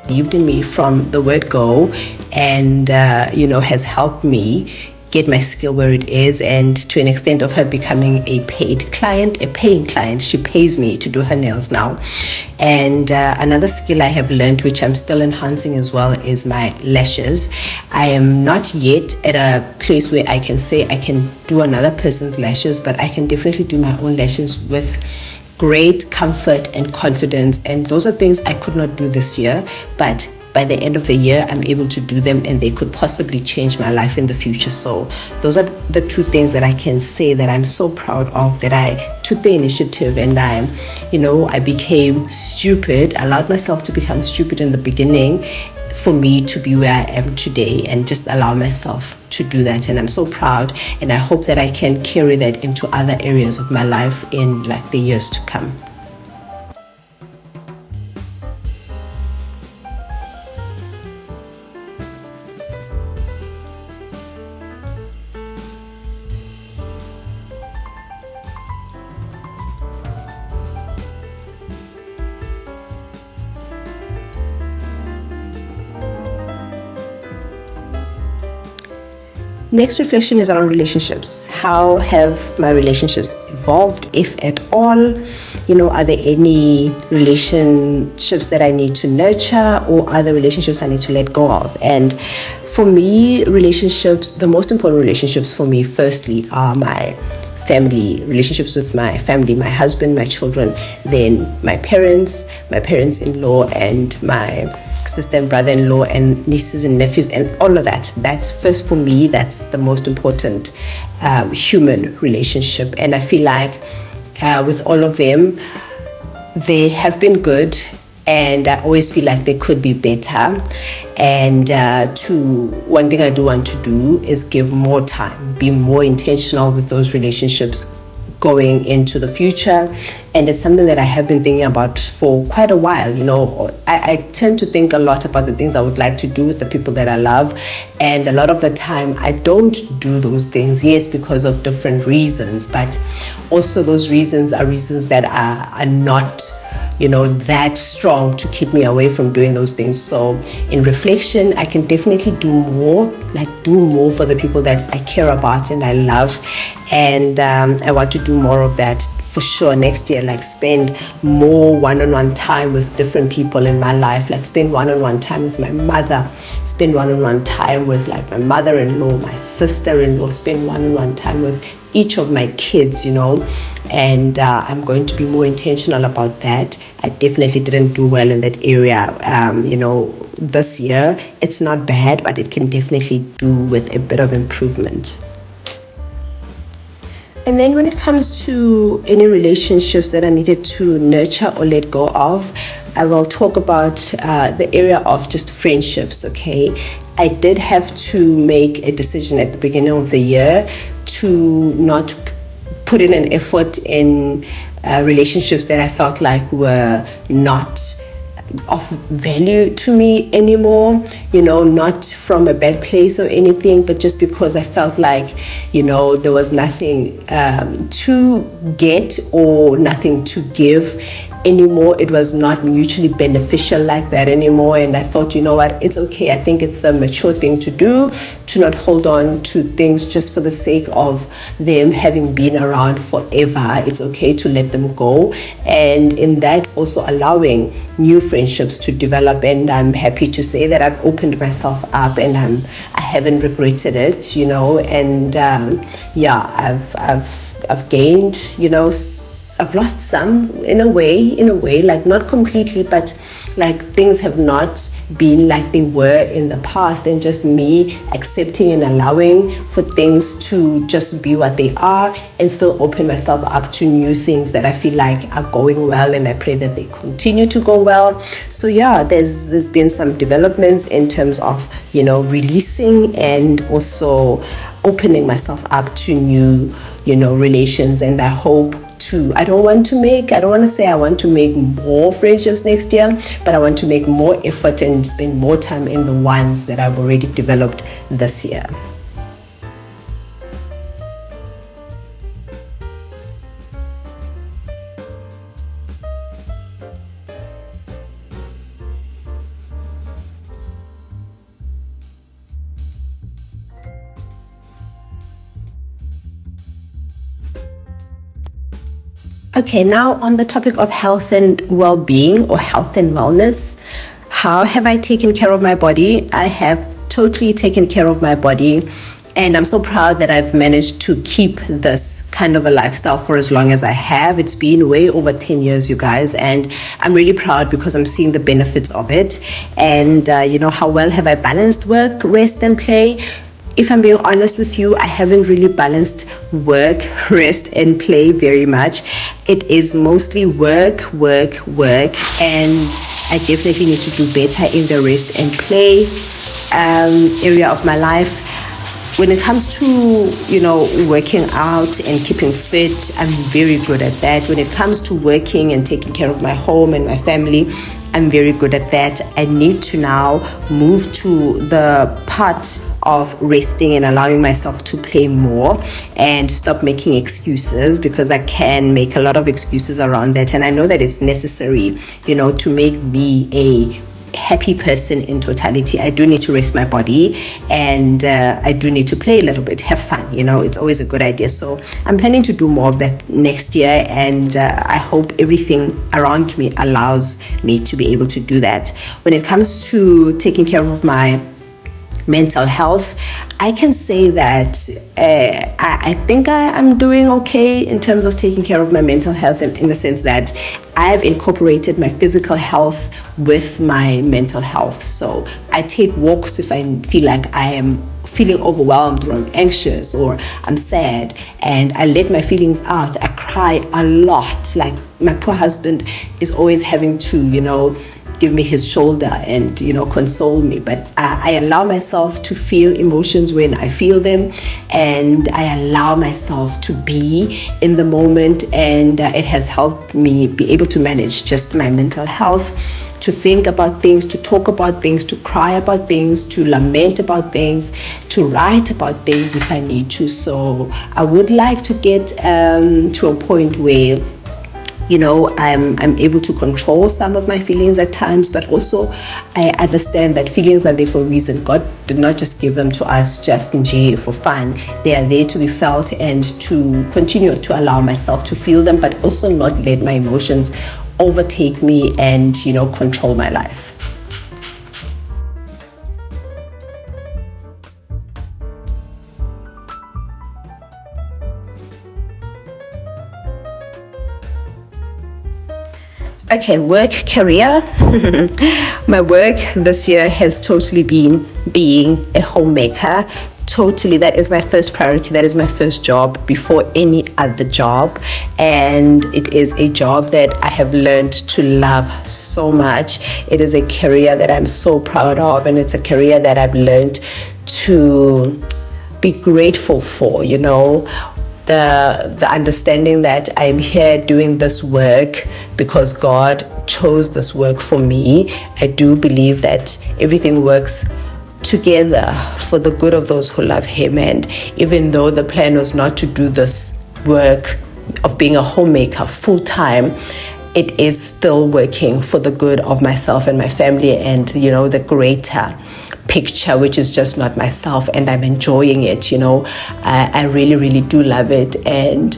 believed in me from the word go, and has helped me get my skill where it is, and to an extent of her becoming a paying client. She pays me to do her nails now. And another skill I have learned, which I'm still enhancing as well, is my lashes. I am not yet at a place where I can say I can do another person's lashes, but I can definitely do my own lashes with great comfort and confidence. And those are things I could not do this year, but by the end of the year, I'm able to do them, and they could possibly change my life in the future. So those are the two things that I can say that I'm so proud of, that I took the initiative, and I became stupid, allowed myself to become stupid in the beginning for me to be where I am today, and just allow myself to do that. And I'm so proud, and I hope that I can carry that into other areas of my life in like the years to come. Next reflection is around relationships. How have my relationships evolved, if at all? Are there any relationships that I need to nurture, or are there relationships I need to let go of? And for me, the most important relationships for me, firstly, are my family, relationships with my family, my husband, my children, then my parents-in-law, and my sister and brother-in-law, and nieces and nephews, and all of that. That's first for me. That's the most important human relationship. And I feel like with all of them, they have been good, and I always feel like they could be better. And one thing I do want to do is give more time, be more intentional with those relationships going into the future. And it's something that I have been thinking about for quite a while. I tend to think a lot about the things I would like to do with the people that I love, and a lot of the time I don't do those things, yes, because of different reasons, but also those reasons are reasons that are not that strong to keep me away from doing those things. So in reflection, I can definitely do more for the people that I care about and I love. And I want to do more of that for sure next year, like spend more one-on-one time with different people in my life, like spend one-on-one time with my mother, spend one-on-one time with like my mother-in-law, my sister-in-law, spend one-on-one time with each of my kids, and I'm going to be more intentional about that. I definitely didn't do well in that area, this year. It's not bad, but it can definitely do with a bit of improvement. And then when it comes to any relationships that I needed to nurture or let go of, I will talk about the area of just friendships, okay? I did have to make a decision at the beginning of the year to not put in an effort in relationships that I felt like were not of value to me anymore, not from a bad place or anything, but just because I felt like, there was nothing to get or nothing to give anymore. It was not mutually beneficial like that anymore. And I thought, it's okay. I think it's the mature thing to do, to not hold on to things just for the sake of them having been around forever. It's okay to let them go. And in that, also allowing new friendships to develop. And I'm happy to say that I've opened myself up, and I haven't regretted it, and I've gained, I've lost some in a way, like not completely, but like things have not been like they were in the past, and just me accepting and allowing for things to just be what they are, and still open myself up to new things that I feel like are going well, and I pray that they continue to go well. So there's been some developments in terms of, releasing and also opening myself up to new, relations. And I hope I don't want to say I want to make more friendships next year, but I want to make more effort and spend more time in the ones that I've already developed this year. Okay, now on the topic of health and well-being, or health and wellness, how have I taken care of my body? I have totally taken care of my body, and I'm so proud that I've managed to keep this kind of a lifestyle for as long as I have. It's been way over 10 years, you guys, and I'm really proud because I'm seeing the benefits of it. And how well have I balanced work, rest, and play? If I'm being honest with you, I haven't really balanced work, rest, and play very much. It is mostly work, work, work, and I definitely need to do better in the rest and play area of my life. When it comes to, working out and keeping fit, I'm very good at that. When it comes to working and taking care of my home and my family, I'm very good at that. I need to now move to the part of resting and allowing myself to play more and stop making excuses, because I can make a lot of excuses around that. And I know that it's necessary, to make me a happy person in totality. I do need to rest my body, and I do need to play a little bit, have fun. It's always a good idea. So I'm planning to do more of that next year, and I hope everything around me allows me to be able to do that. When it comes to taking care of my mental health, I can say that I think I'm doing okay in terms of taking care of my mental health, in the sense that I've incorporated my physical health with my mental health. So I take walks if I feel like I am feeling overwhelmed, or I'm anxious, or I'm sad, and I let my feelings out. I cry a lot. Like, my poor husband is always having to, give me his shoulder and console me, but I allow myself to feel emotions when I feel them, and I allow myself to be in the moment, and it has helped me be able to manage just my mental health, to think about things, to talk about things, to cry about things, to lament about things, to write about things if I need to. So I would like to get to a point where I'm able to control some of my feelings at times, but also I understand that feelings are there for a reason. God did not just give them to us just in jail for fun. They are there to be felt, and to continue to allow myself to feel them, but also not let my emotions overtake me and, control my life. Okay, work, career. My work this year has totally been being a homemaker. Totally, that is my first priority. That is my first job before any other job. And it is a job that I have learned to love so much. It is a career that I'm so proud of, and it's a career that I've learned to be grateful for, the understanding that I'm here doing this work because God chose this work for me. I do believe that everything works together for the good of those who love Him, and even though the plan was not to do this work of being a homemaker full time, it is still working for the good of myself and my family, and the greater picture, which is just not myself, and I'm enjoying it. I really, really do love it, and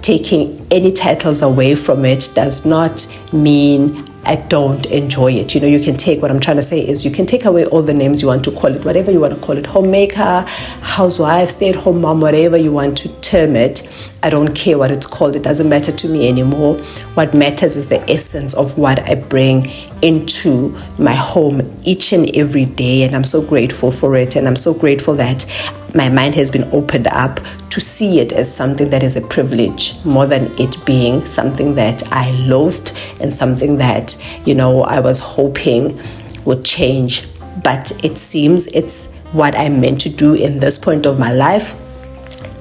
taking any titles away from it does not mean I don't enjoy it. You can take, what I'm trying to say is, you can take away all the names you want to call it, whatever you want to call it, homemaker, housewife, stay-at-home mom, whatever you want to term it. I don't care what it's called. It doesn't matter to me anymore. What matters is the essence of what I bring into my home each and every day, and I'm so grateful for it, and I'm so grateful that my mind has been opened up to see it as something that is a privilege, more than it being something that I loathed and something that I was hoping would change. But it seems it's what I'm meant to do in this point of my life.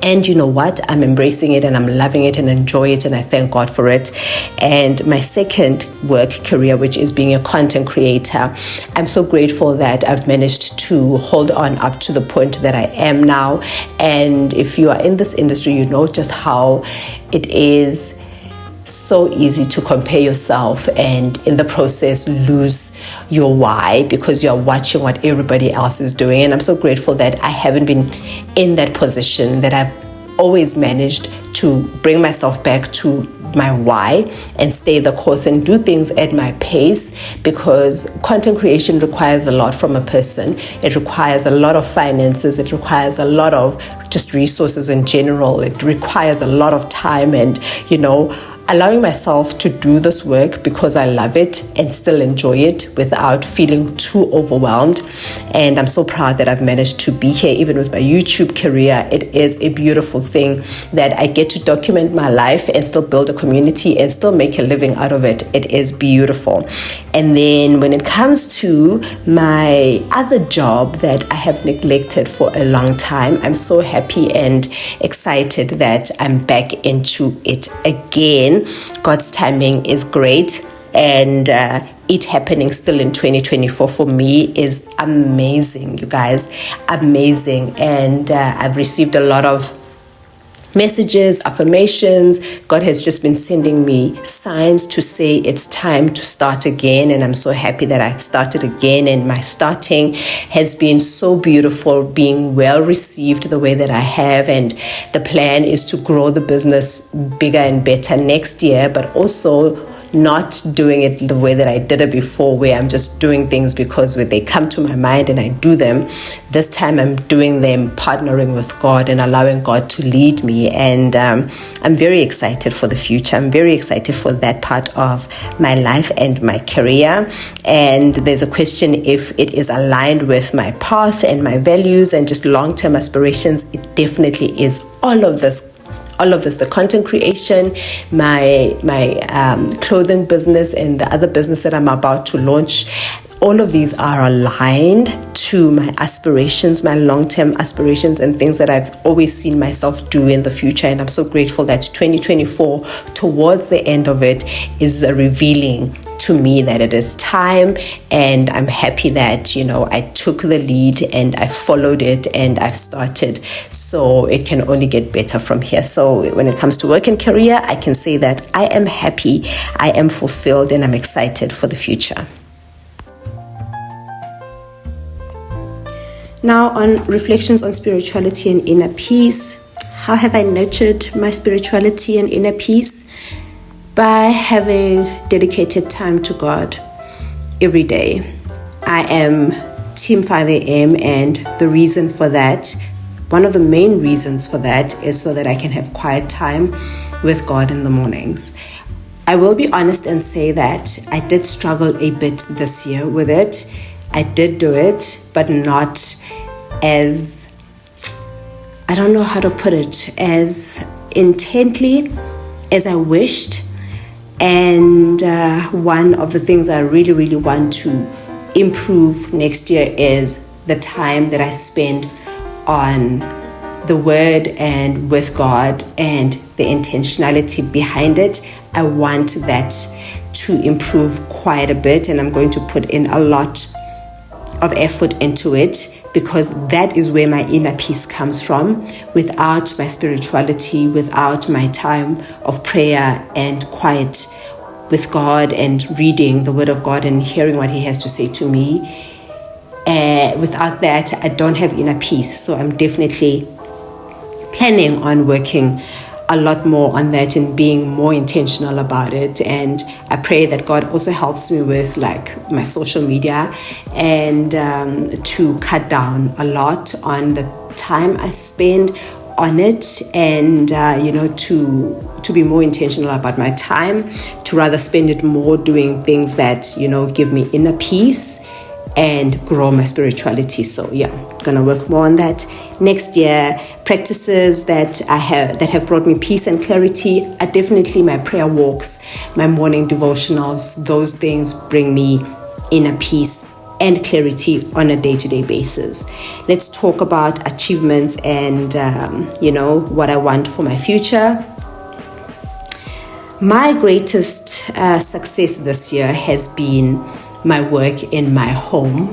And you know what? I'm embracing it, and I'm loving it and enjoy it, and I thank God for it. And my second work career, which is being a content creator, I'm so grateful that I've managed to hold on up to the point that I am now. And if you are in this industry, you know just how it is so easy to compare yourself, and in the process lose your why because you're watching what everybody else is doing. And I'm so grateful that I haven't been in that position, that I've always managed to bring myself back to my why and stay the course and do things at my pace, because content creation requires a lot from a person. It requires a lot of finances. It requires a lot of just resources in general. It requires a lot of time, and allowing myself to do this work because I love it and still enjoy it without feeling too overwhelmed. And I'm so proud that I've managed to be here, even with my YouTube career. It is a beautiful thing that I get to document my life and still build a community and still make a living out of it. It is beautiful. And then when it comes to my other job that I have neglected for a long time, I'm so happy and excited that I'm back into it again. God's timing is great, and it happening still in 2024 for me is amazing, you guys, amazing. And I've received a lot of messages, affirmations. God has just been sending me signs to say it's time to start again, and I'm so happy that I've started again, and my starting has been so beautiful, being well received the way that I have. And the plan is to grow the business bigger and better next year, but also not doing it the way that I did it before, where I'm just doing things because they come to my mind and I do them. This time I'm doing them partnering with God and allowing God to lead me. And I'm very excited for the future. I'm very excited for that part of my life and my career. And there's a question if it is aligned with my path and my values and just long-term aspirations. It definitely is. All of this, the content creation, my clothing business, and the other business that I'm about to launch, all of these are aligned to my aspirations, my long-term aspirations, and things that I've always seen myself do in the future. And I'm so grateful that 2024, towards the end of it, is revealing to me that it is time. And I'm happy that I took the lead and I followed it and I've started, so it can only get better from here. So when it comes to work and career, I can say that I am happy, I am fulfilled, and I'm excited for the future. Now, on reflections on spirituality and inner peace, how have I nurtured my spirituality and inner peace? By having dedicated time to God every day. I am Team 5 a.m. and the reason for that, one of the main reasons for that, is so that I can have quiet time with God in the mornings. I will be honest and say that I did struggle a bit this year with it. I did do it, but not as, I don't know how to put it, as intently as I wished. And one of the things I really, really want to improve next year is the time that I spend on the Word and with God and the intentionality behind it. I want that to improve quite a bit, and I'm going to put in a lot of effort into it, because that is where my inner peace comes from. Without my spirituality, without my time of prayer and quiet with God and reading the Word of God and hearing what He has to say to me, without that, I don't have inner peace. So I'm definitely planning on working a lot more on that and being more intentional about it. And I pray that God also helps me with my social media and to cut down a lot on the time I spend on it, and to be more intentional about my time, to rather spend it more doing things that give me inner peace and grow my spirituality. So gonna work more on that next year. Practices that have brought me peace and clarity are definitely my prayer walks, my morning devotionals. Those things bring me inner peace and clarity on a day-to-day basis. Let's talk about achievements and what I want for my future. My greatest success this year has been my work in my home.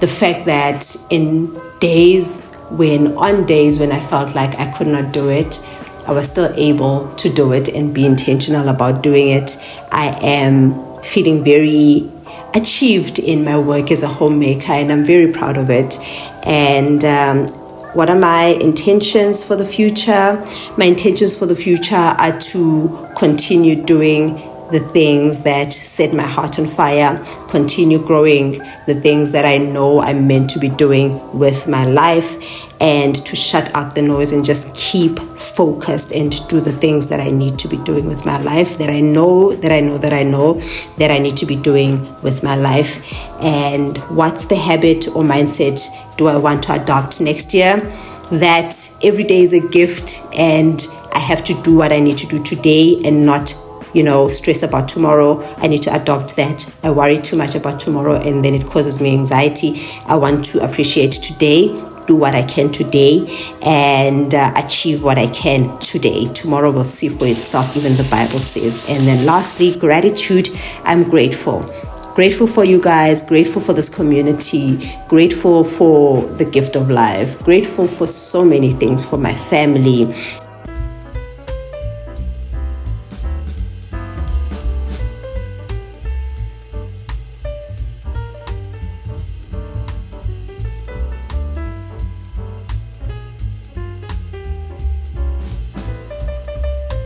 The fact that on days when I felt like I could not do it, I was still able to do it and be intentional about doing it. I am feeling very achieved in my work as a homemaker, and I'm very proud of it. And what are my intentions for the future? My intentions for the future are to continue doing the things that set my heart on fire, continue growing the things that I know I'm meant to be doing with my life, and to shut out the noise and just keep focused and do the things that I need to be doing with my life, that I know that I need to be doing with my life. And what's the habit or mindset do I want to adopt next year? That every day is a gift and I have to do what I need to do today and not stress about tomorrow. I need to adopt that. I worry too much about tomorrow and then it causes me anxiety. I want to appreciate today, do what I can today, and achieve what I can today. Tomorrow will see for itself, even the Bible says. And then lastly, gratitude. I'm grateful for you guys, grateful for this community, grateful for the gift of life, grateful for so many things, for my family.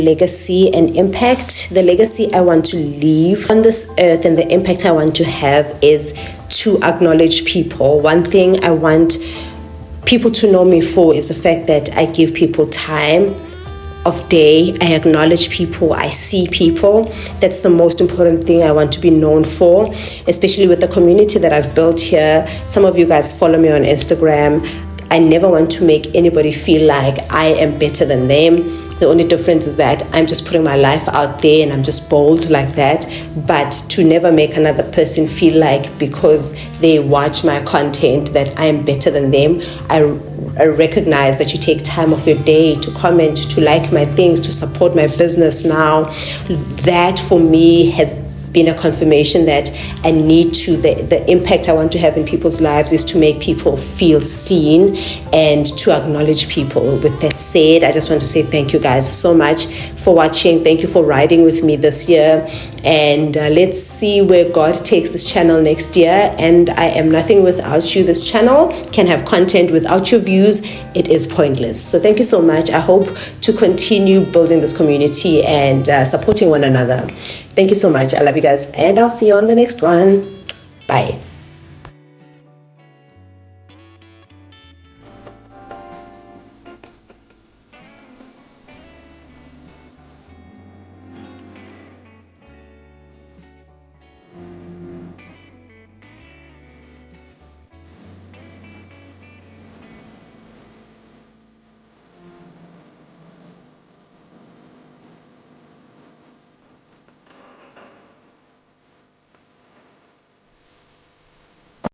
Legacy and impact. The legacy I want to leave on this earth and the impact I want to have is to acknowledge people. One thing I want people to know me for is the fact that I give people time of day. I acknowledge people. I see people. That's the most important thing I want to be known for, especially with the community that I've built here. Some of you guys follow me on Instagram. I never want to make anybody feel like I am better than them. The only difference is that I'm just putting my life out there and I'm just bold like that. But to never make another person feel like because they watch my content that I'm better than them. I recognize that you take time of your day to comment, to like my things, to support my business now. That for me has been a confirmation that I need to, the impact I want to have in people's lives is to make people feel seen and to acknowledge people. With that said, I just want to say thank you guys so much for watching. Thank you for riding with me this year. And let's see where God takes this channel next year. And I am nothing without you. This channel can have content without your views. It is pointless. So thank you so much. I hope to continue building this community and supporting one another. Thank you so much. I love you guys. And I'll see you on the next one. Bye.